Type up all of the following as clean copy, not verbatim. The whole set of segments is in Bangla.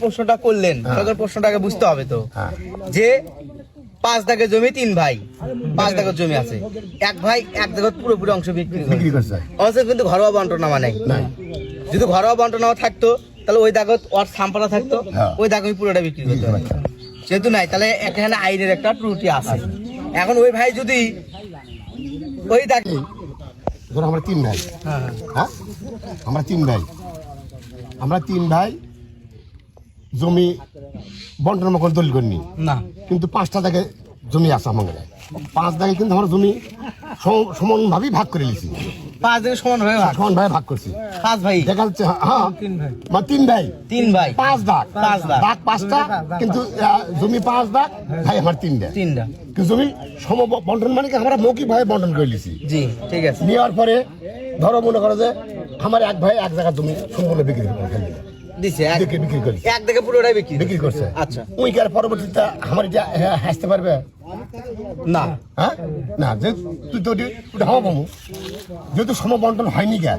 প্রশ্নটা করলেন তখন প্রশ্নটাকে বুঝতে হবে তো যে 5 দাগের জমি 3 ভাই 5 দাগের জমি আছে, এক ভাই এক দাগের পুরোপুরি অংশ বিক্রি করছে অবশ্য কিন্তু ঘরোয়া বন্টনামা নাই। যদি ঘরোয়া বন্টনামা থাকতো তাহলে ওই দাগত ওর সাম্পাটা থাকতো, ওই দাগ আমি পুরোটা বিক্রি করতে পারতাম। যেহেতু নাই তাহলে এখানে আইনের একটা ত্রুটি আছে। এখন ওই ভাই যদি ওই দাগ ধরো আমরা 3 ভাই, হ্যাঁ আমরা তিন ভাই জমি বন্টন মকন দলিল করিনি না, কিন্তু 5টা দাগে জমি আছে আমাদের। 5 দাগে কিন্তু আমরা জমি সমানভাবেই ভাগ করে নিয়েছি। 5 দাগে সমান ভাবে ভাগ করছি। 5 ভাই দেখা যাচ্ছে হ্যাঁ 3 ভাই 5 দাগ 5টা, কিন্তু জমি 5 দাগ ভাই আমার 3টা। কিন্তু জমি সম বন্টন মানে কি আমরা মৌখিক ভাবে বন্টন করে নিয়েছি। জি ঠিক আছে। নেওয়ার পরে ধরো মনে করো যে আমার এক ভাই এক জায়গার জমি সম্পূর্ণ বিক্রি করে দিছে, বিক্রি করে এক দিকে পুরোটাই বিক্রি করছে। আচ্ছা, ওই কার পরবর্তীতে আমার এটা হাসতে পারবে না? হ্যাঁ না, যে তুই তো ওটা হওয়া পাবো যেহেতু সম বন্টন হয়নি গে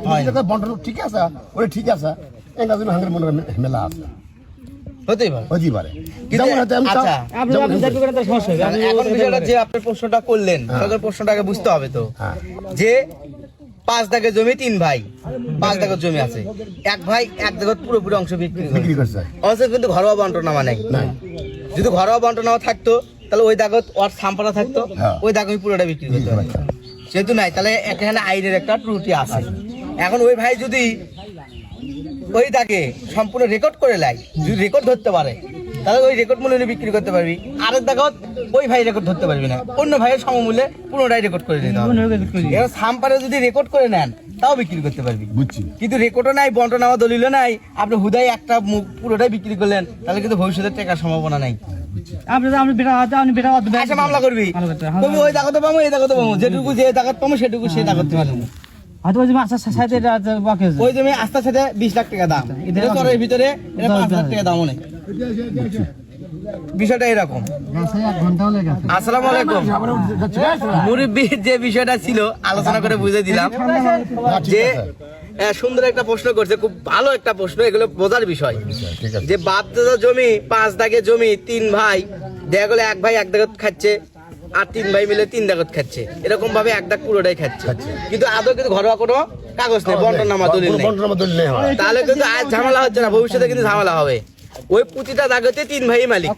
বন্টন ঠিক আছে, ওটা ঠিক আছে, এটা জন্য হাঙ্গের মনে মেলা আছে, হতেই পারে। এখন বিষয়টা যে আপনি প্রশ্নটা করলেন তখন প্রশ্নটাকে বুঝতে হবে তো যে 5 দাগের জমি 3 ভাই 5 দাগের জমি আছে, এক ভাই এক দাগের পুরোপুরি অংশ বিক্রি করছে অবশ্য কিন্তু ঘরোয়া বন্টনামা নাই। যদি ঘরোয়া বন্টনামা থাকতো তাহলে ওই দাগত ওর সাম্পাটা থাকতো, ওই দাগ আমি পুরোটা বিক্রি করতে পারতাম। যেহেতু নাই তাহলে এখানে আইনের একটা ত্রুটি আছে। এখন ওই ভাই যদি ওই দাগে সম্পূর্ণ রেকর্ড করে লাই, যদি রেকর্ড ধরতে পারে তাহলে ওই রেকর্ড মূল্যে বিক্রি করতে পারবি। আরেক দাগত ওই ভাই রেকর্ড ধরতে পারবি না, অন্য ভাইয়ের সমমূল্যে পুনরায় রেকর্ড করে নিতে হবে। এবার সাম্পারে যদি রেকর্ড করে নেন তাও বিক্রি করতে পারবি, কিন্তু রেকর্ডও নাই, বন্টনামা দলিল নাই, আপনি হুদাই একটা পুরোটাই বিক্রি করলেন, তাহলে কিন্তু ভবিষ্যতে টাকার সম্ভাবনা নাই। মামলা করবি, ওই দাগত পাবো এই দাগত পাবো, যেটুকু যে দাগত পাবো সেটুকু সে দাগত পাবো। ওই জমি আস্তার সাথে 20 লাখ টাকা দাম, এর ভিতরে 5 লাখ টাকা দাম অনেক। বিষয়টা এরকম। আসসালামু আলাইকুম। মুরব্বির যে বিষয়টা ছিল আলোচনা করে বুঝে দিলাম যে সুন্দর একটা প্রশ্ন করছে, খুব ভালো একটা প্রশ্ন, এগুলো বোঝার বিষয় যে বাপ দাদা জমি 5 দাগের জমি 3 ভাই, দেখা গেলো এক ভাই এক দাগত খাচ্ছে আর 3 ভাই মিলে 3 দাগত খাচ্ছে, এরকম ভাবে এক দাগ পুরোটাই খাচ্ছে, কিন্তু আদৌ কিন্তু ঘরোয়া কোনো কাগজ নেই, বন্টনামা দলিল নেই। তাহলে কিন্তু আজ ঝামেলা হচ্ছে না, ভবিষ্যতে কিন্তু ঝামেলা হবে। ওই প্রতিটা দাগতে 3 ভাই মালিক।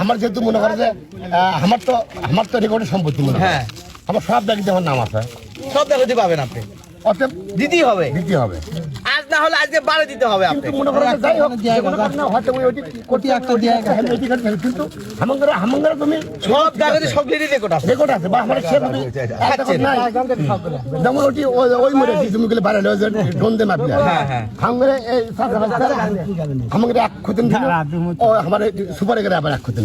আমার যেহেতু মনে করে যে আমার তো রেকর্ডের সম্পত্তি মনে হয়, আমার সব দাগিতে আমার নাম আছে, সব দাগতে পাবেন আপনি, দিতেই হবে আজ না হলে আজকে 12 দিতে হবে আপনি। মনে করেন যাই হোক হয়তো কোটি একটা দিয়ে কিন্তু আমার তুমি সব দাগতে সব রেকর্ড আছে বা আমার সে যেমন ওই মরে জমিগুলো বাড়ালে ডোন দে মাপলে আমার এই আমাদের এক ক্ষতিন ও আমার সুপারে গেলে আবার এক ক্ষতিন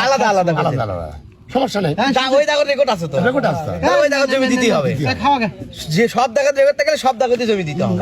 আলাদা আলাদা আলাদা সমস্যা নেই। ওই দাগের রেকর্ড আছে তো, রেকর্ড আছে, ওই দাগের জমি দিতেই হবে। যে সব দাগের রেকর্ড থাকলে সব দাগতে জমি দিতে হবে।